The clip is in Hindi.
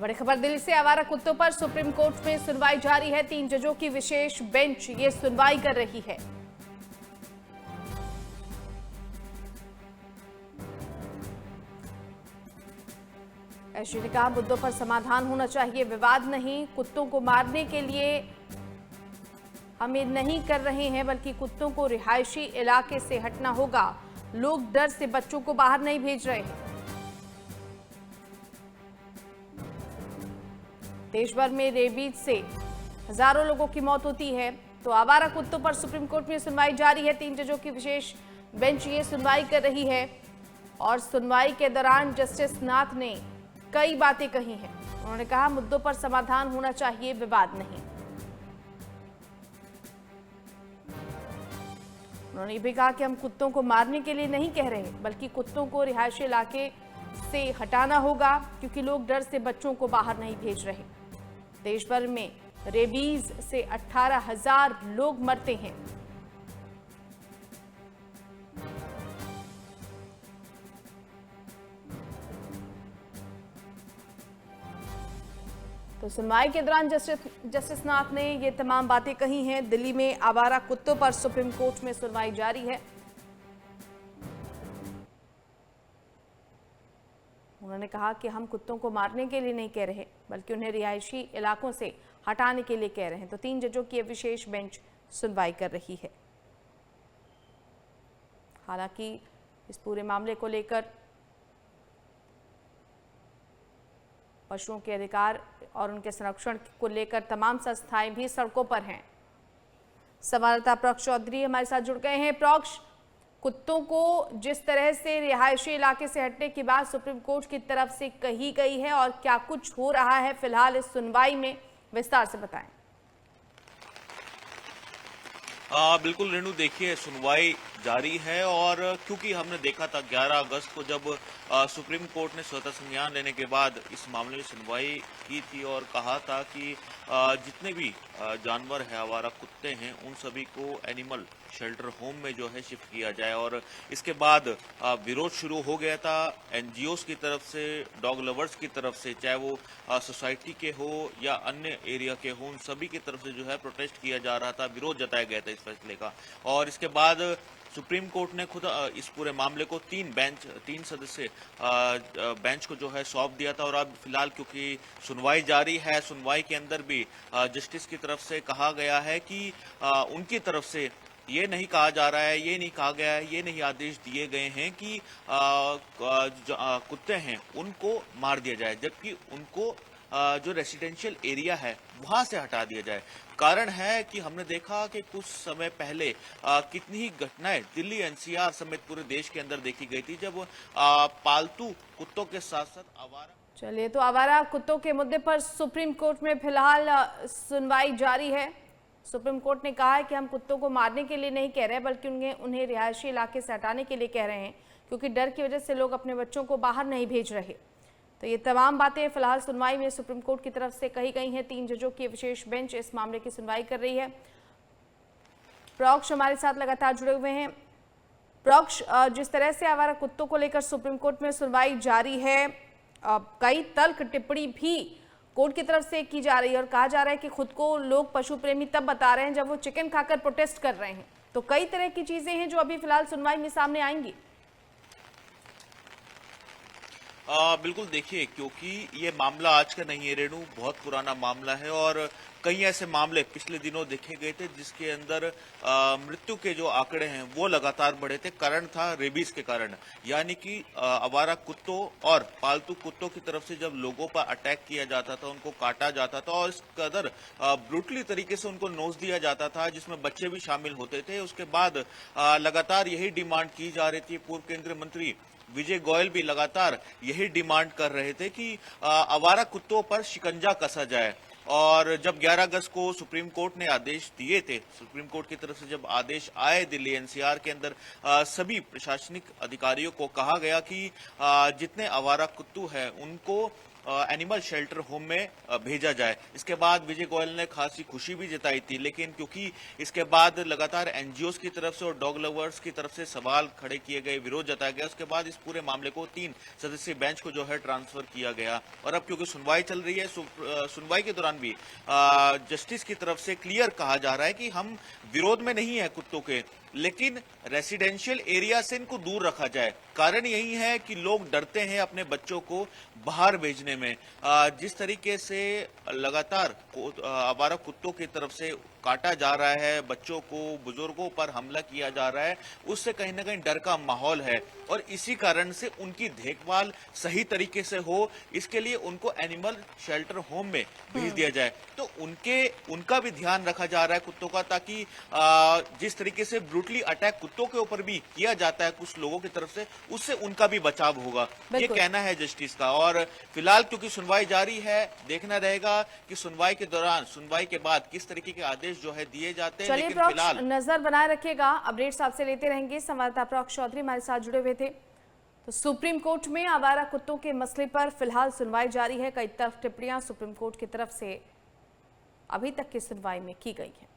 बड़ी खबर दिल्ली से। आवारा कुत्तों पर सुप्रीम कोर्ट में सुनवाई जारी है। 3 जजों की विशेष बेंच ये सुनवाई कर रही है। ऐश्वर्य ने कहा, मुद्दों पर समाधान होना चाहिए, विवाद नहीं। कुत्तों को मारने के लिए हम ये नहीं कर रहे हैं, बल्कि कुत्तों को रिहायशी इलाके से हटना होगा। लोग डर से बच्चों को बाहर नहीं भेज रहे हैं। देश भर में रेबीज से हजारों लोगों की मौत होती है, तो आवारा कुत्तों पर सुप्रीम कोर्ट में सुनवाई जारी है। 3 जजों की विशेष बेंच ये सुनवाई कर रही है और सुनवाई के दौरान जस्टिस नाथ ने कई बातें कही हैं। उन्होंने कहा, मुद्दों पर समाधान होना चाहिए, विवाद नहीं। उन्होंने भी कहा कि हम कुत्तों को मारने के लिए नहीं कह रहे, बल्कि कुत्तों को रिहायशी इलाके से हटाना होगा, क्योंकि लोग डर से बच्चों को बाहर नहीं भेज रहे। देश भर में रेबीज से 18,000 लोग मरते हैं। तो सुनवाई के दौरान जस्टिस नाथ ने ये तमाम बातें कही हैं। दिल्ली में आवारा कुत्तों पर सुप्रीम कोर्ट में सुनवाई जारी है। उन्होंने कहा कि हम कुत्तों को मारने के लिए नहीं कह रहे, बल्कि उन्हें रिहायशी इलाकों से हटाने के लिए कह रहे हैं। तो 3 जजों की विशेष बेंच सुनवाई कर रही है। हालांकि इस पूरे मामले को लेकर पशुओं के अधिकार और उनके संरक्षण को लेकर तमाम संस्थाएं भी सड़कों पर हैं। संवाददाता प्रॉक्ष चौधरी हमारे साथ जुड़ गए हैं। प्रॉक्ष, कुत्तों को जिस तरह से रिहायशी इलाके से हटने की बात सुप्रीम कोर्ट की तरफ से कही गई है, और क्या कुछ हो रहा है फिलहाल इस सुनवाई में, विस्तार से बताएं। बिल्कुल रेणु, देखिए सुनवाई जारी है। और क्योंकि हमने देखा था 11 अगस्त को जब सुप्रीम कोर्ट ने स्वतः संज्ञान लेने के बाद इस मामले में सुनवाई की थी और कहा था कि जितने भी जानवर है, आवारा कुत्ते हैं, उन सभी को एनिमल शेल्टर होम में जो है शिफ्ट किया जाए। और इसके बाद विरोध शुरू हो गया था एनजीओस की तरफ से, डॉग लवर्स की तरफ से, चाहे वो सोसाइटी के हो या अन्य एरिया के हो, उन सभी की तरफ से जो है प्रोटेस्ट किया जा रहा था, विरोध जताया गया था इस फैसले का। और इसके बाद सुप्रीम कोर्ट ने खुद इस पूरे मामले को 3 सदस्य बेंच को जो है सौंप दिया था। और अब फिलहाल क्योंकि सुनवाई जारी है, सुनवाई के अंदर भी जस्टिस की तरफ से कहा गया है कि उनकी तरफ से ये नहीं कहा जा रहा है, ये नहीं कहा गया है, ये नहीं आदेश दिए गए हैं कि कुत्ते हैं उनको मार दिया जाए, जबकि उनको जो रेसिडेंशियल एरिया है वहां से हटा दिया जाए। कारण है कि हमने देखा कि कुछ समय पहले कितनी ही घटनाएं दिल्ली एनसीआर समेत पूरे देश के अंदर देखी गई थी, जब पालतू कुत्तों के साथ साथ आवारा। चलिए, तो आवारा कुत्तों के मुद्दे पर सुप्रीम कोर्ट में फिलहाल सुनवाई जारी है। सुप्रीम कोर्ट ने कहा है कि हम कुत्तों को मारने के लिए नहीं कह रहे, बल्कि उन्हें रिहायशी इलाके से हटाने के लिए कह रहे हैं, क्योंकि डर की वजह से लोग अपने बच्चों को बाहर नहीं भेज रहे। तो ये तमाम बातें फिलहाल सुनवाई में सुप्रीम कोर्ट की तरफ से कही गई हैं। 3 जजों की विशेष बेंच इस मामले की सुनवाई कर रही है। प्रॉक्ष हमारे साथ लगातार जुड़े हुए हैं। प्रॉक्ष, जिस तरह से आवारा कुत्तों को लेकर सुप्रीम कोर्ट में सुनवाई जारी है, कई तल्ख टिप्पणी भी कोर्ट की तरफ से की जा रही है और कहा जा रहा है कि खुद को लोग पशु प्रेमी तब बता रहे हैं जब वो चिकन खाकर प्रोटेस्ट कर रहे हैं। तो कई तरह की चीजें हैं जो अभी फिलहाल सुनवाई में सामने आएंगी। बिल्कुल, देखिए क्योंकि ये मामला आज का नहीं है रेणु, बहुत पुराना मामला है। और कई ऐसे मामले पिछले दिनों देखे गए थे जिसके अंदर मृत्यु के जो आंकड़े हैं वो लगातार बढ़े थे। कारण था रेबीज के कारण, यानी कि आवारा कुत्तों और पालतू कुत्तों की तरफ से जब लोगों पर अटैक किया जाता था, उनको काटा जाता था और इस कदर ब्रूटली तरीके से उनको नोच दिया जाता था, जिसमें बच्चे भी शामिल होते थे। उसके बाद लगातार यही डिमांड की जा रही थी। पूर्व केंद्रीय मंत्री विजय गोयल भी लगातार यही डिमांड कर रहे थे कि आवारा कुत्तों पर शिकंजा कसा जाए। और जब 11 अगस्त को सुप्रीम कोर्ट ने आदेश दिए थे, सुप्रीम कोर्ट की तरफ से जब आदेश आए दिल्ली एनसीआर के अंदर, सभी प्रशासनिक अधिकारियों को कहा गया कि जितने आवारा कुत्तू हैं उनको एनिमल शेल्टर होम में भेजा जाए। इसके बाद विजय गोयल ने खासी खुशी भी जताई थी, लेकिन क्योंकि इसके बाद लगातार एनजीओ की तरफ से और डॉग लवर्स की तरफ से सवाल खड़े किए गए, विरोध जताया गया, उसके बाद इस पूरे मामले को 3 सदस्यीय बेंच को जो है ट्रांसफर किया गया। और अब क्योंकि सुनवाई चल रही है, सुनवाई के दौरान भी जस्टिस की तरफ से क्लियर कहा जा रहा है कि हम विरोध में नहीं है कुत्तों के, लेकिन रेसिडेंशियल एरिया से इनको दूर रखा जाए। कारण यही है कि लोग डरते हैं अपने बच्चों को बाहर भेजने में। जिस तरीके से लगातार आवारा कुत्तों की तरफ से काटा जा रहा है, बच्चों को, बुजुर्गों पर हमला किया जा रहा है, उससे कहीं ना कहीं डर का माहौल है और इसी कारण से उनकी देखभाल सही तरीके से हो, इसके लिए उनको एनिमल शेल्टर होम में भेज दिया जाए। तो उनका भी ध्यान रखा जा रहा है कुत्तों का, ताकि जिस तरीके से ब्रूटली अटैक कुत्तों के ऊपर भी किया जाता है कुछ लोगों की तरफ से, उससे उनका भी बचाव होगा, ये कहना है जस्टिस का। और फिलहाल क्योंकि सुनवाई जारी है, देखना रहेगा कि सुनवाई के दौरान, सुनवाई के बाद किस तरीके के आदेश जो है दिए जाते हैं। लेकिन फिलहाल नजर बनाए रखिएगा, अपडेट्स आपसे लेते रहेंगे। संवाददाता प्रॉक्ष चौधरी हमारे साथ जुड़े हुए थे। तो सुप्रीम कोर्ट में आवारा कुत्तों के मसले पर फिलहाल सुनवाई जारी है। कई तरफ टिप्पणियां सुप्रीम कोर्ट की तरफ से अभी तक की सुनवाई में की गई है।